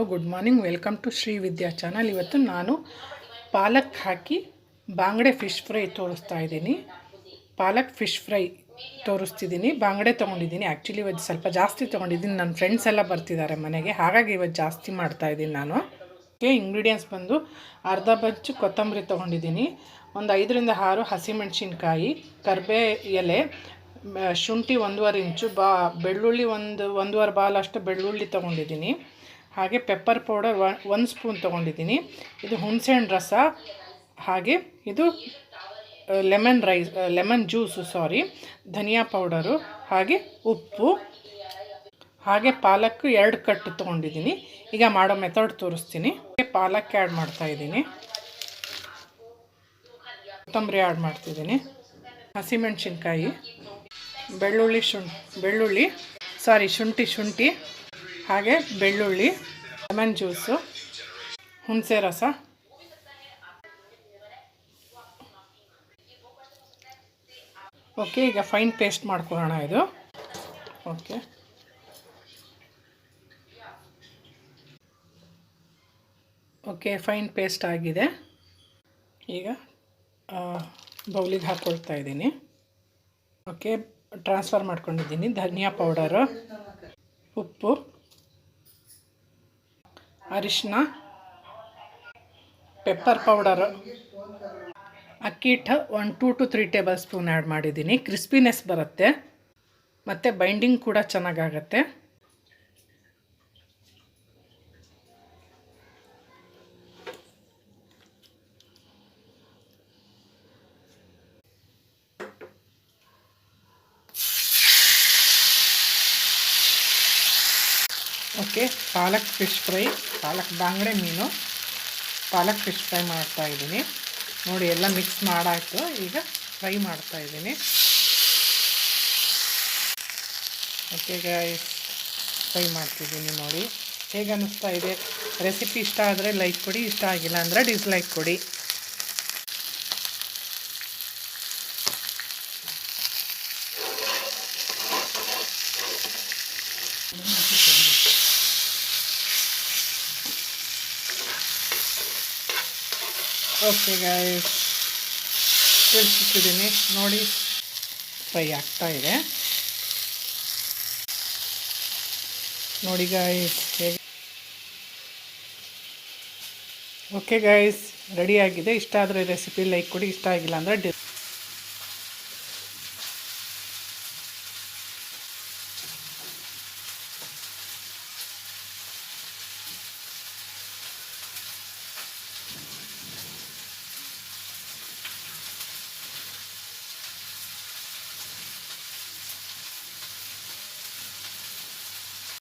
Hello good morning, welcome to Shri Vidya channel. ಇವತ್ತು ನಾನು ಪಾಲಕ್ ಹಾಕಿ ಬಾಂಗಡೆ fish fry ತೋರಿಸ್ತಾ ಇದ್ದೀನಿ. ಪಾಲಕ್ ಫಿಶ್ ಫ್ರೈ ತೋರಿಸ್ತಿದ್ದೀನಿ. ಬಾಂಗಡೆ ತೊಗೊಂಡಿದ್ದೀನಿ. ಆ್ಯಕ್ಚುಲಿ ಇವತ್ತು ಸ್ವಲ್ಪ ಜಾಸ್ತಿ ತೊಗೊಂಡಿದ್ದೀನಿ. ನನ್ನ ಫ್ರೆಂಡ್ಸ್ ಎಲ್ಲ ಬರ್ತಿದ್ದಾರೆ ಮನೆಗೆ, ಹಾಗಾಗಿ ಇವತ್ತು ಜಾಸ್ತಿ ಮಾಡ್ತಾಯಿದ್ದೀನಿ ನಾನು. ಇಂಗ್ರೀಡಿಯೆಂಟ್ಸ್ ಬಂದು ಅರ್ಧ ಬಚ್ಚು ಕೊತ್ತಂಬರಿ ತೊಗೊಂಡಿದ್ದೀನಿ, ಒಂದು 5ರಿಂದ 6 ಹಸಿಮೆಣಸಿನ್ಕಾಯಿ, ಕರಿಬೇ ಎಲೆ, ಶುಂಠಿ 1.5 ಇಂಚು, ಬೆಳ್ಳುಳ್ಳಿ ಒಂದೂವರೆ ಬಾಲ್ ಅಷ್ಟು ಬೆಳ್ಳುಳ್ಳಿ ತೊಗೊಂಡಿದ್ದೀನಿ. ಹಾಗೆ ಪೆಪ್ಪರ್ ಪೌಡರ್ 1 ಸ್ಪೂನ್ ತೊಗೊಂಡಿದ್ದೀನಿ. ಇದು ಹುಣಸೆಹಣ್ಣು ರಸ, ಹಾಗೆ ಇದು ಲೆಮನ್ ಜ್ಯೂಸು, ಧನಿಯಾ ಪೌಡರು, ಹಾಗೆ ಉಪ್ಪು, ಹಾಗೆ ಪಾಲಕ್ 2 ಕಟ್ಟು ತೊಗೊಂಡಿದ್ದೀನಿ. ಈಗ ಮಾಡೋ ಮೆಥಡ್ ತೋರಿಸ್ತೀನಿ. ಪಾಲಕ್ ಆ್ಯಡ್ ಮಾಡ್ತಾಯಿದ್ದೀನಿ, ಕೊತ್ತಂಬರಿ ಆ್ಯಡ್ ಮಾಡ್ತಿದ್ದೀನಿ, ಹಸಿಮೆಣಸಿನ್ಕಾಯಿ, ಶುಂಠಿ, ಹಾಗೆ ಬೆಳ್ಳುಳ್ಳಿ, ಲೆಮನ್ ಜ್ಯೂಸು, ಹುಣಸೆ ರಸ. ಓಕೆ, ಈಗ ಫೈನ್ ಪೇಸ್ಟ್ ಮಾಡ್ಕೊಳ್ಳೋಣ ಇದು. ಓಕೆ, ಫೈನ್ ಪೇಸ್ಟ್ ಆಗಿದೆ. ಈಗ ಬೌಲಿಗೆ ಹಾಕ್ಕೊಳ್ತಾ ಇದ್ದೀನಿ. ಓಕೆ, ಟ್ರಾನ್ಸ್ಫರ್ ಮಾಡ್ಕೊಂಡಿದ್ದೀನಿ. ಧನಿಯಾ ಪೌಡರು, ಉಪ್ಪು, ಅರಿಶಿನ, ಪೆಪ್ಪರ್ ಪೌಡರು, ಅಕ್ಕಿ ಹಿಟ್ಟು 1 2 to 3 ಟೇಬಲ್ ಸ್ಪೂನ್ ಆ್ಯಡ್ ಮಾಡಿದ್ದೀನಿ. ಕ್ರಿಸ್ಪಿನೆಸ್ ಬರುತ್ತೆ ಮತ್ತು ಬೈಂಡಿಂಗ್ ಕೂಡ ಚೆನ್ನಾಗಾಗತ್ತೆ. ಓಕೆ, ಪಾಲಕ್ ಫಿಶ್ ಫ್ರೈ, ಪಾಲಕ್ ಬಾಂಗಡೆ ಮೀನು, ಪಾಲಕ್ ಫಿಶ್ ಫ್ರೈ ಮಾಡ್ತಾಯಿದ್ದೀನಿ. ನೋಡಿ, ಎಲ್ಲ ಮಿಕ್ಸ್ ಮಾಡಾಯಿತು. ಈಗ ಫ್ರೈ ಮಾಡ್ತಾಯಿದ್ದೀನಿ. ಓಕೆ ಗೈಸ್, ಫ್ರೈ ಮಾಡ್ತಿದ್ದೀನಿ. ನೋಡಿ ಹೇಗೆ ಅನ್ನಿಸ್ತಾ ಇದೆ. ರೆಸಿಪಿ ಇಷ್ಟ ಆದರೆ ಲೈಕ್ ಕೊಡಿ, ಇಷ್ಟ ಆಗಿಲ್ಲ ಅಂದರೆ ಡಿಸ್ಲೈಕ್ ಕೊಡಿ. ಓಕೆ ಗೈಸ್, ತಿಳ್ಸಿಟ್ಟಿದ್ದೀನಿ. ನೋಡಿ, ಫ್ರೈ ಆಗ್ತಾಯಿದೆ. ನೋಡಿ ಗೈಸ್ ಹೇಗೆ. ಓಕೆ ಗೈಸ್, ರೆಡಿಯಾಗಿದೆ. ಇಷ್ಟ ಆದರೆ ರೆಸಿಪಿ ಲೈಕ್ ಕೊಡಿ, ಇಷ್ಟ ಆಗಿಲ್ಲ ಅಂದರೆ